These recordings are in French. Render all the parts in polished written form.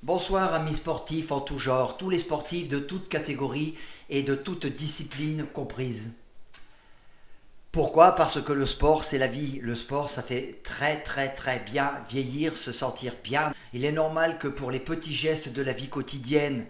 Bonsoir amis sportifs en tout genre, tous les sportifs de toutes catégories et de toutes disciplines comprises. Pourquoi? Parce que le sport c'est la vie, le sport ça fait très bien vieillir, se sentir bien. Il est normal que pour les petits gestes de la vie quotidienne,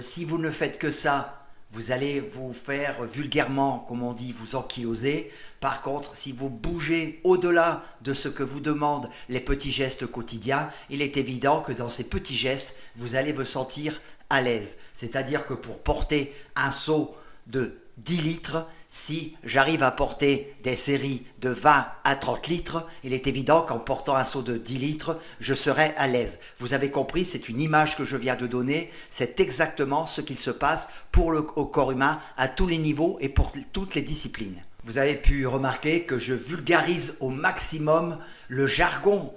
si vous ne faites que ça, vous allez vous faire vulgairement, comme on dit, vous ankyloser. Par contre, si vous bougez au-delà de ce que vous demandent les petits gestes quotidiens, il est évident que dans ces petits gestes, vous allez vous sentir à l'aise. C'est-à-dire que pour porter un seau de 10 litres, si j'arrive à porter des séries de 20 à 30 litres, il est évident qu'en portant un seau de 10 litres, je serai à l'aise. Vous avez compris, c'est une image que je viens de donner, c'est exactement ce qu'il se passe au corps humain à tous les niveaux et pour toutes les disciplines. Vous avez pu remarquer que je vulgarise au maximum le jargon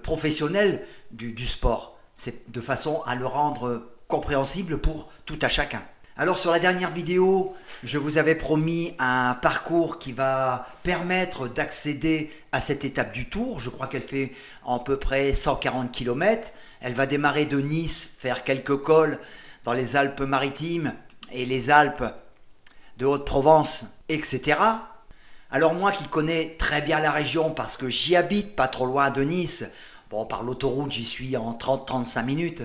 professionnel du sport. C'est de façon à le rendre compréhensible pour tout à chacun. Alors sur la dernière vidéo, je vous avais promis un parcours qui va permettre d'accéder à cette étape du Tour. Je crois qu'elle fait à peu près 140 km. Elle va démarrer de Nice, faire quelques cols dans les Alpes-Maritimes et les Alpes de Haute-Provence, etc. Alors moi qui connais très bien la région parce que j'y habite pas trop loin de Nice, bon par l'autoroute j'y suis en 30-35 minutes,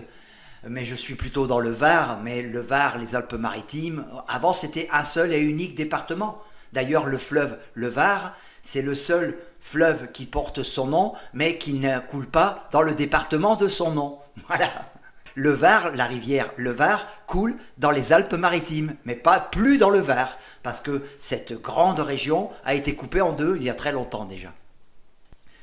mais je suis plutôt dans le Var, mais le Var, les Alpes-Maritimes, avant c'était un seul et unique département. D'ailleurs le fleuve, le Var, c'est le seul fleuve qui porte son nom, mais qui ne coule pas dans le département de son nom. Voilà. Le Var, la rivière le Var, coule dans les Alpes-Maritimes, mais pas plus dans le Var, parce que cette grande région a été coupée en deux il y a très longtemps déjà.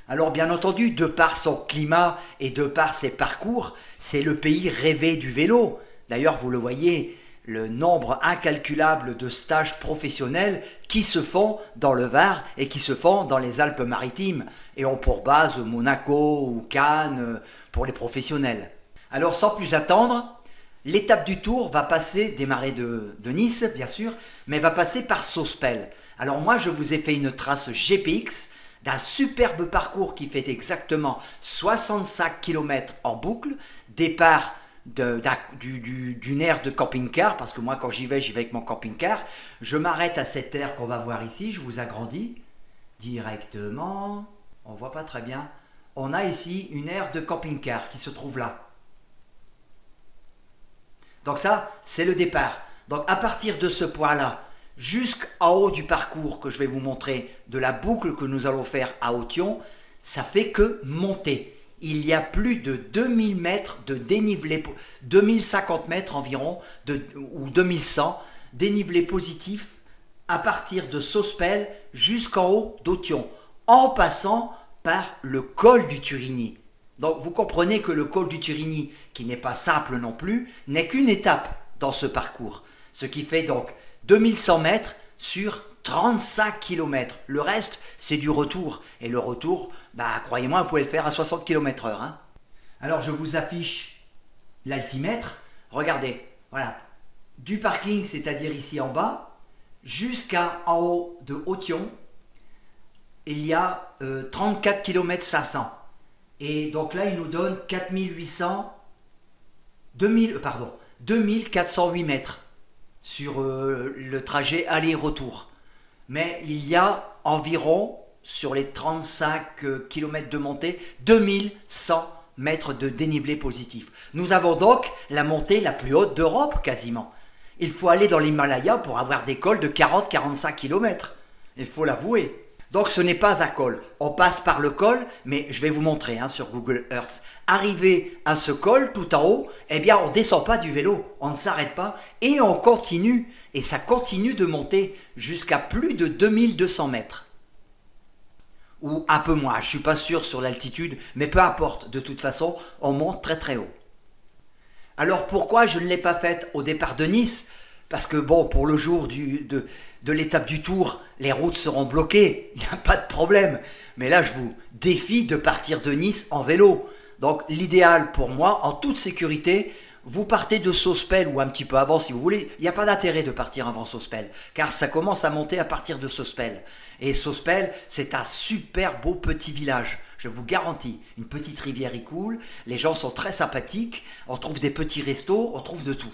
Alors bien entendu, de par son climat et de par ses parcours, c'est le pays rêvé du vélo. D'ailleurs, vous le voyez, le nombre incalculable de stages professionnels qui se font dans le Var et qui se font dans les Alpes-Maritimes et ont pour base Monaco ou Cannes pour les professionnels. Alors sans plus attendre, l'étape du Tour va démarrer de Nice bien sûr, mais va passer par Sospel. Alors moi je vous ai fait une trace GPX d'un superbe parcours qui fait exactement 65 km en boucle, départ d'une aire de camping-car, parce que moi quand j'y vais avec mon camping-car, je m'arrête à cette aire qu'on va voir ici, je vous agrandis directement, on voit pas très bien, on a ici une aire de camping-car qui se trouve là. Donc ça, c'est le départ. Donc à partir de ce point-là, jusqu'en haut du parcours que je vais vous montrer, de la boucle que nous allons faire à Authion, ça fait que monter. Il y a plus de 2000 mètres de dénivelé, 2050 mètres environ, ou 2100, dénivelé positif à partir de Sospel jusqu'en haut d'Authion, en passant par le col du Turini. Donc vous comprenez que le col du Turini, qui n'est pas simple non plus, n'est qu'une étape dans ce parcours. Ce qui fait donc 2100 mètres sur 35 km. Le reste, c'est du retour. Et le retour, croyez-moi, vous pouvez le faire à 60 km/h. Hein. Alors je vous affiche l'altimètre. Regardez, voilà. Du parking, c'est-à-dire ici en bas, jusqu'à en haut de Authion, il y a 34 km 500. Et donc là, il nous donne 2408 mètres sur le trajet aller-retour. Mais il y a environ, sur les 35 km de montée, 2100 mètres de dénivelé positif. Nous avons donc la montée la plus haute d'Europe quasiment. Il faut aller dans l'Himalaya pour avoir des cols de 40-45 km. Il faut l'avouer. Donc ce n'est pas un col, on passe par le col, mais je vais vous montrer sur Google Earth. Arrivé à ce col tout en haut, eh bien on ne descend pas du vélo, on ne s'arrête pas et on continue. Et ça continue de monter jusqu'à plus de 2200 mètres. Ou un peu moins, je ne suis pas sûr sur l'altitude, mais peu importe, de toute façon, on monte très haut. Alors pourquoi je ne l'ai pas faite au départ de Nice ? Parce que bon, pour le jour de l'étape du Tour, les routes seront bloquées, il n'y a pas de problème. Mais là, je vous défie de partir de Nice en vélo. Donc l'idéal pour moi, en toute sécurité, vous partez de Sospel ou un petit peu avant si vous voulez, il n'y a pas d'intérêt de partir avant Sospel, car ça commence à monter à partir de Sospel. Et Sospel, c'est un super beau petit village, je vous garantis. Une petite rivière y coule, les gens sont très sympathiques, on trouve des petits restos, on trouve de tout.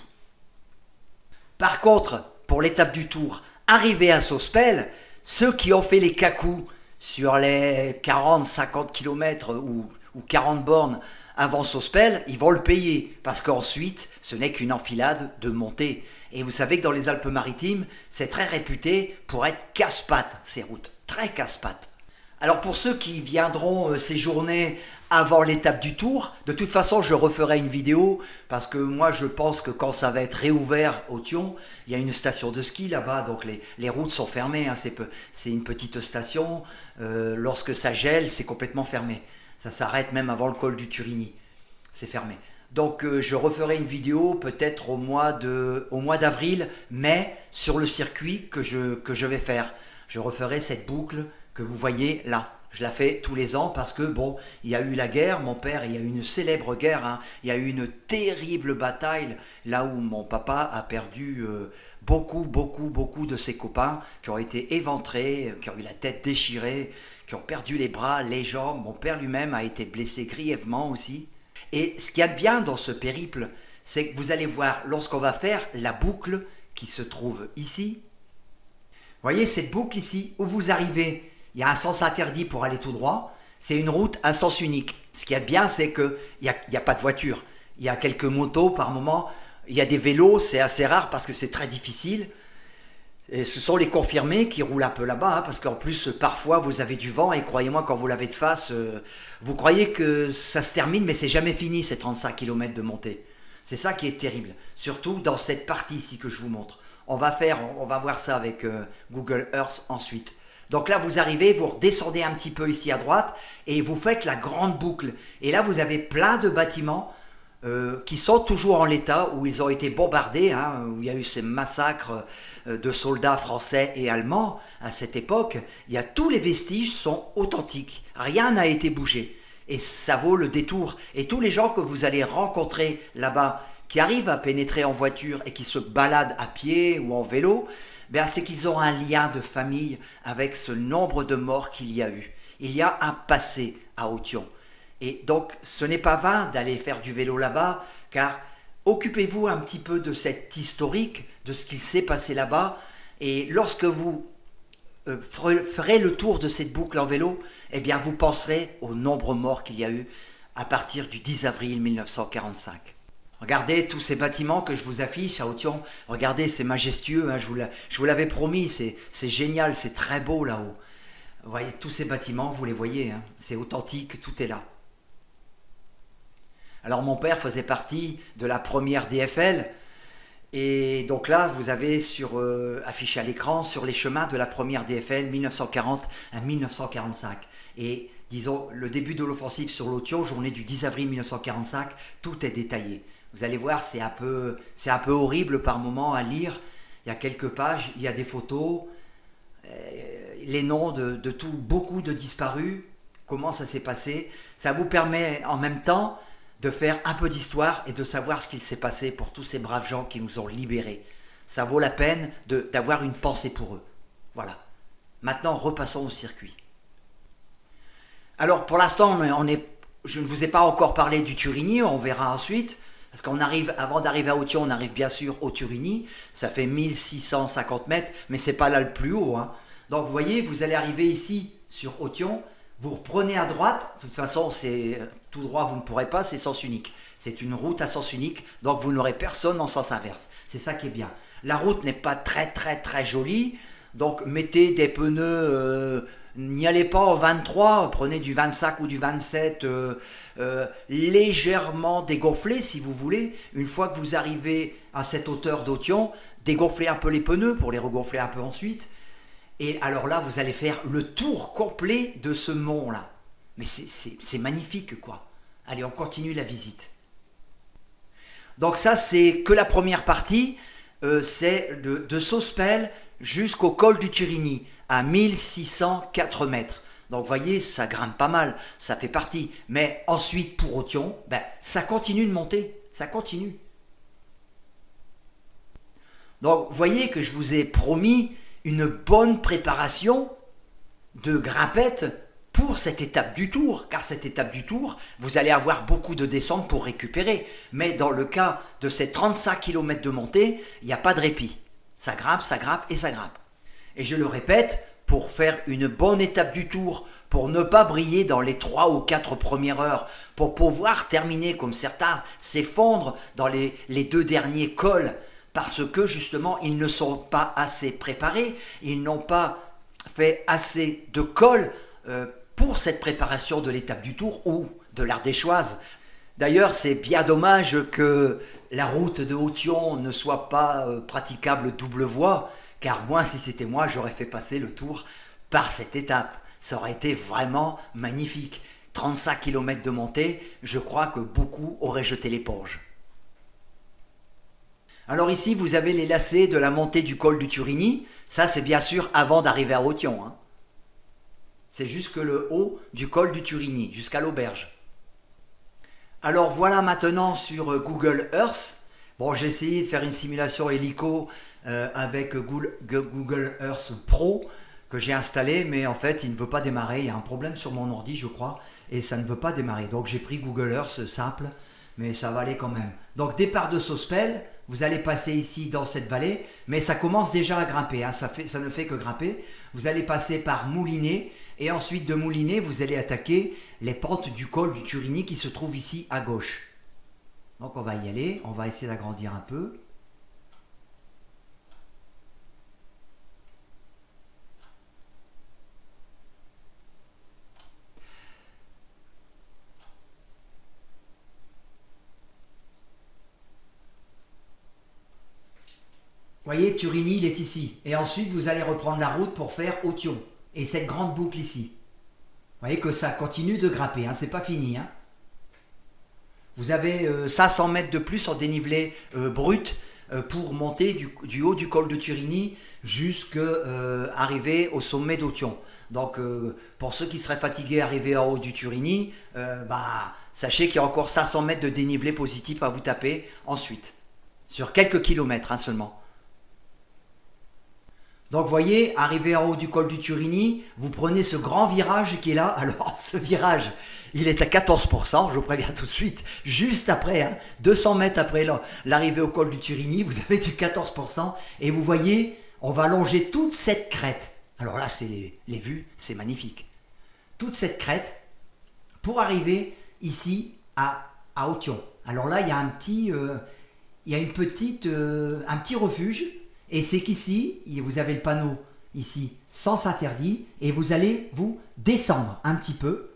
Par contre, pour l'étape du Tour, arrivé à Sospel, ceux qui ont fait les cacous sur les 40-50 km ou 40 bornes avant Sospel, ils vont le payer, parce qu'ensuite, ce n'est qu'une enfilade de montée. Et vous savez que dans les Alpes-Maritimes, c'est très réputé pour être casse-pattes, ces routes, très casse-pattes. Alors pour ceux qui viendront séjourner avant l'étape du Tour, de toute façon je referai une vidéo, parce que moi je pense que quand ça va être réouvert au Thion, il y a une station de ski là-bas, donc les routes sont fermées, hein, c'est une petite station, lorsque ça gèle c'est complètement fermé. Ça s'arrête même avant le col du Turini. C'est fermé. Donc je referai une vidéo peut-être au mois d'avril, mais sur le circuit que je vais faire. Je referai cette boucle que vous voyez là. Je la fais tous les ans parce que bon, il y a eu la guerre, mon père, il y a eu une célèbre guerre, hein, il y a eu une terrible bataille là où mon papa a perdu beaucoup de ses copains qui ont été éventrés, qui ont eu la tête déchirée, qui ont perdu les bras, les jambes. Mon père lui-même a été blessé grièvement aussi. Et ce qu'il y a de bien dans ce périple, c'est que vous allez voir, lorsqu'on va faire la boucle qui se trouve ici, voyez cette boucle ici, où vous arrivez, il y a un sens interdit pour aller tout droit, c'est une route à sens unique. Ce qu'il y a de bien, c'est qu'il n'y a pas de voiture, il y a quelques motos par moment, il y a des vélos, c'est assez rare parce que c'est très difficile. Et ce sont les confirmés qui roulent un peu là-bas, hein, parce qu'en plus, parfois, vous avez du vent, et croyez-moi, quand vous l'avez de face, vous croyez que ça se termine, mais c'est jamais fini, ces 35 km de montée. C'est ça qui est terrible, surtout dans cette partie ici que je vous montre. On va voir ça avec Google Earth ensuite. Donc là, vous arrivez, vous redescendez un petit peu ici à droite, et vous faites la grande boucle. Et là, vous avez plein de bâtiments qui sont toujours en l'état, où ils ont été bombardés, hein, où il y a eu ces massacres de soldats français et allemands à cette époque. Tous les vestiges sont authentiques, rien n'a été bougé. Et ça vaut le détour. Et tous les gens que vous allez rencontrer là-bas, qui arrivent à pénétrer en voiture et qui se baladent à pied ou en vélo, ben c'est qu'ils ont un lien de famille avec ce nombre de morts qu'il y a eu. Il y a un passé à Authion. Et donc, ce n'est pas vain d'aller faire du vélo là-bas, car occupez-vous un petit peu de cet historique, de ce qui s'est passé là-bas, et lorsque vous ferez le tour de cette boucle en vélo, eh bien, vous penserez aux nombreux morts qu'il y a eu à partir du 10 avril 1945. Regardez tous ces bâtiments que je vous affiche à Authion, regardez, c'est majestueux, hein, je vous l'avais promis, c'est génial, c'est très beau là-haut. Vous voyez, tous ces bâtiments, vous les voyez, hein, c'est authentique, tout est là. Alors mon père faisait partie de la première DFL, et donc là vous avez affiché à l'écran sur les chemins de la première DFL 1940 à 1945. Et disons le début de l'offensive sur l'Authion, journée du 10 avril 1945, tout est détaillé. Vous allez voir, c'est un peu horrible par moment à lire. Il y a quelques pages, il y a des photos, les noms de tout, beaucoup de disparus, comment ça s'est passé. Ça vous permet en même temps de faire un peu d'histoire et de savoir ce qu'il s'est passé pour tous ces braves gens qui nous ont libérés. Ça vaut la peine d'avoir une pensée pour eux. Voilà. Maintenant, repassons au circuit. Alors, pour l'instant, je ne vous ai pas encore parlé du Turini, on verra ensuite. Parce avant d'arriver à Authion, on arrive bien sûr au Turini. Ça fait 1650 mètres, mais c'est pas là le plus haut, hein. Donc, vous voyez, vous allez arriver ici, sur Authion. Vous reprenez à droite, de toute façon c'est tout droit, vous ne pourrez pas, c'est sens unique. C'est une route à sens unique, donc vous n'aurez personne en sens inverse. C'est ça qui est bien. La route n'est pas très jolie, donc mettez des pneus, n'y allez pas en 23, prenez du 25 ou du 27, légèrement dégonflé si vous voulez. Une fois que vous arrivez à cette hauteur d'Authion, dégonflez un peu les pneus pour les regonfler un peu ensuite. Et alors là, vous allez faire le tour complet de ce mont-là. Mais c'est magnifique, quoi. Allez, on continue la visite. Donc ça, c'est que la première partie. C'est de Sospel jusqu'au col du Turini, à 1604 mètres. Donc vous voyez, ça grimpe pas mal, ça fait partie. Mais ensuite, pour Authion, ça continue de monter. Ça continue. Donc, vous voyez que je vous ai promis une bonne préparation de grimpette pour cette étape du tour, car cette étape du tour, vous allez avoir beaucoup de descentes pour récupérer. Mais dans le cas de ces 35 km de montée, il n'y a pas de répit. Ça grimpe et ça grimpe. Et je le répète, pour faire une bonne étape du tour, pour ne pas briller dans les 3 ou 4 premières heures, pour pouvoir terminer comme certains, s'effondrent dans les 2 derniers cols, parce que justement, ils ne sont pas assez préparés, ils n'ont pas fait assez de cols pour cette préparation de l'étape du tour ou de l'Ardéchoise. D'ailleurs, c'est bien dommage que la route de Hauthion ne soit pas praticable double voie, car moi, si c'était moi, j'aurais fait passer le tour par cette étape. Ça aurait été vraiment magnifique. 35 km de montée, je crois que beaucoup auraient jeté l'éponge. Alors ici, vous avez les lacets de la montée du col du Turini. Ça, c'est bien sûr avant d'arriver à Hauthion, hein. C'est jusque le haut du col du Turini, jusqu'à l'auberge. Alors voilà maintenant sur Google Earth. Bon, j'ai essayé de faire une simulation hélico avec Google Earth Pro que j'ai installé, mais en fait, il ne veut pas démarrer. Il y a un problème sur mon ordi, je crois, et ça ne veut pas démarrer. Donc j'ai pris Google Earth simple, mais ça va aller quand même. Donc départ de Sospel, vous allez passer ici dans cette vallée, mais ça commence déjà à grimper, hein, ça ne fait que grimper. Vous allez passer par Moulinet, et ensuite de Moulinet, vous allez attaquer les pentes du col du Turini qui se trouve ici à gauche. Donc on va y aller, on va essayer d'agrandir un peu. Vous voyez, Turini, il est ici. Et ensuite, vous allez reprendre la route pour faire Hauthion. Et cette grande boucle ici. Vous voyez que ça continue de grimper, hein, c'est pas fini, hein. Vous avez 500 mètres de plus en dénivelé brut pour monter du haut du col de Turini jusqu'à arriver au sommet d'Hauthion. Donc pour ceux qui seraient fatigués arriver en haut du Turini, sachez qu'il y a encore 500 mètres de dénivelé positif à vous taper ensuite. Sur quelques kilomètres, hein, seulement. Donc vous voyez, arrivé en haut du col du Turini, vous prenez ce grand virage qui est là. Alors ce virage, il est à 14%, je vous préviens tout de suite, juste après, hein, 200 mètres après l'arrivée au col du Turini, vous avez du 14%. Et vous voyez, on va longer toute cette crête. Alors là, c'est les vues, c'est magnifique. Toute cette crête pour arriver ici à Hauthion. Alors là, il y a un petit refuge. Et c'est qu'ici, vous avez le panneau ici, sens interdit, et vous allez vous descendre un petit peu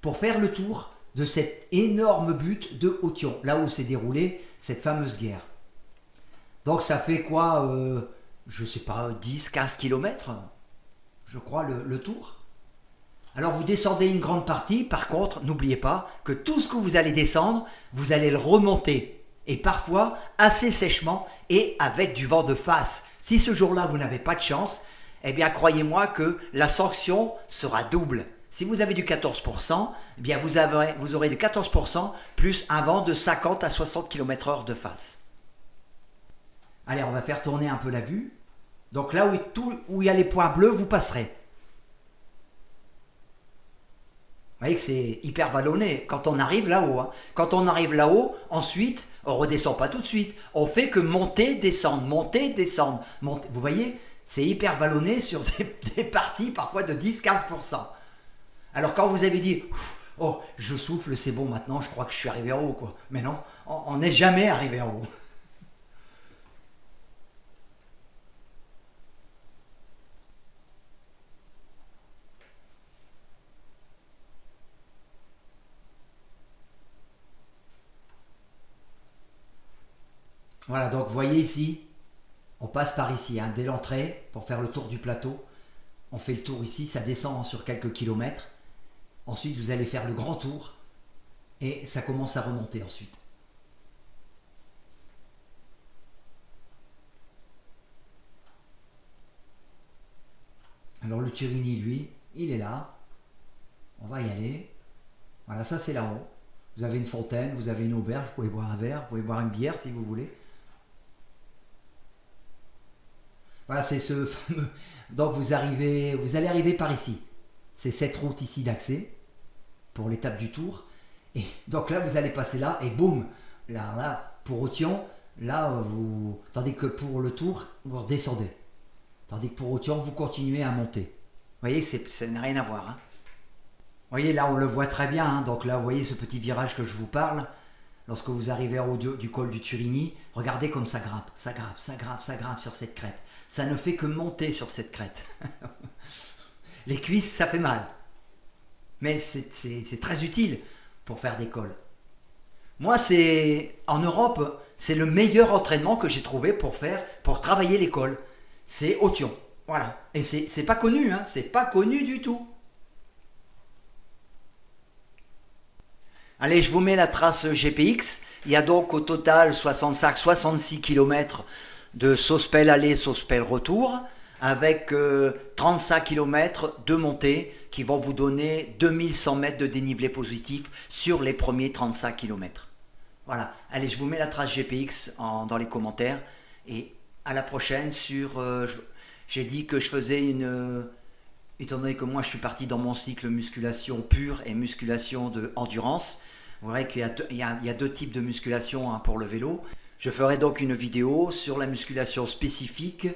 pour faire le tour de cette énorme butte de Hauthion, là où s'est déroulée cette fameuse guerre. Donc ça fait quoi, je sais pas, 10-15 km, je crois, le tour. Alors vous descendez une grande partie, par contre, n'oubliez pas que tout ce que vous allez descendre, vous allez le remonter. Et parfois assez sèchement et avec du vent de face. Si ce jour-là vous n'avez pas de chance, eh bien croyez-moi que la sanction sera double. Si vous avez du 14%, eh bien vous aurez du 14% plus un vent de 50 à 60 km/h de face. Allez, on va faire tourner un peu la vue. Donc là où il y a les points bleus, vous passerez. Vous voyez que c'est hyper vallonné quand on arrive là-haut, hein. Quand on arrive là-haut, ensuite, on ne redescend pas tout de suite. On fait que monter, descendre, monter, descendre. Monter. Vous voyez, c'est hyper vallonné sur des parties parfois de 10-15%. Alors quand vous avez dit, oh, je souffle, c'est bon maintenant, je crois que je suis arrivé en haut, quoi. Mais non, on n'est jamais arrivé en haut. Voilà, donc vous voyez ici, on passe par ici, hein, dès l'entrée, pour faire le tour du plateau. On fait le tour ici, ça descend sur quelques kilomètres. Ensuite, vous allez faire le grand tour et ça commence à remonter ensuite. Alors le Turini, lui, il est là. On va y aller. Voilà, ça c'est là-haut. Vous avez une fontaine, vous avez une auberge, vous pouvez boire un verre, vous pouvez boire une bière si vous voulez. Voilà, c'est ce fameux... Donc vous allez arriver par ici. C'est cette route ici d'accès pour l'étape du tour. Et donc là, vous allez passer là et boum, là, pour Authion, là, vous... Tandis que pour le tour, vous redescendez. Tandis que pour Authion, vous continuez à monter. Vous voyez, ça n'a rien à voir. Hein. Vous voyez, là, on le voit très bien. Hein. Donc là, vous voyez ce petit virage que je vous parle. Lorsque vous arrivez au haut du col du Turini, regardez comme ça grimpe, ça grimpe, ça grimpe, ça grimpe sur cette crête. Ça ne fait que monter sur cette crête. Les cuisses, ça fait mal. Mais c'est très utile pour faire des cols. Moi, en Europe, c'est le meilleur entraînement que j'ai trouvé pour travailler les cols. C'est Authion. Voilà. Et c'est pas connu, hein. C'est pas connu du tout. Allez, je vous mets la trace GPX. Il y a donc au total 65-66 km de Sospel aller, Sospel retour, avec 35 km de montée qui vont vous donner 2100 mètres de dénivelé positif sur les premiers 35 km. Voilà. Allez, je vous mets la trace GPX dans les commentaires. Et à la prochaine j'ai dit que je faisais étant donné que moi je suis parti dans mon cycle musculation pure et musculation de endurance, vous verrez qu'il y a deux types de musculation, hein, pour le vélo. Je ferai donc une vidéo sur la musculation spécifique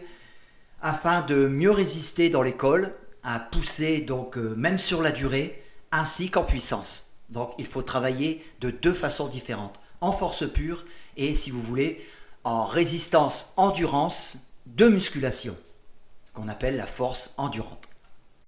afin de mieux résister dans les cols, à pousser donc même sur la durée ainsi qu'en puissance. Donc il faut travailler de deux façons différentes, en force pure et si vous voulez en résistance endurance de musculation. Ce qu'on appelle la force endurante.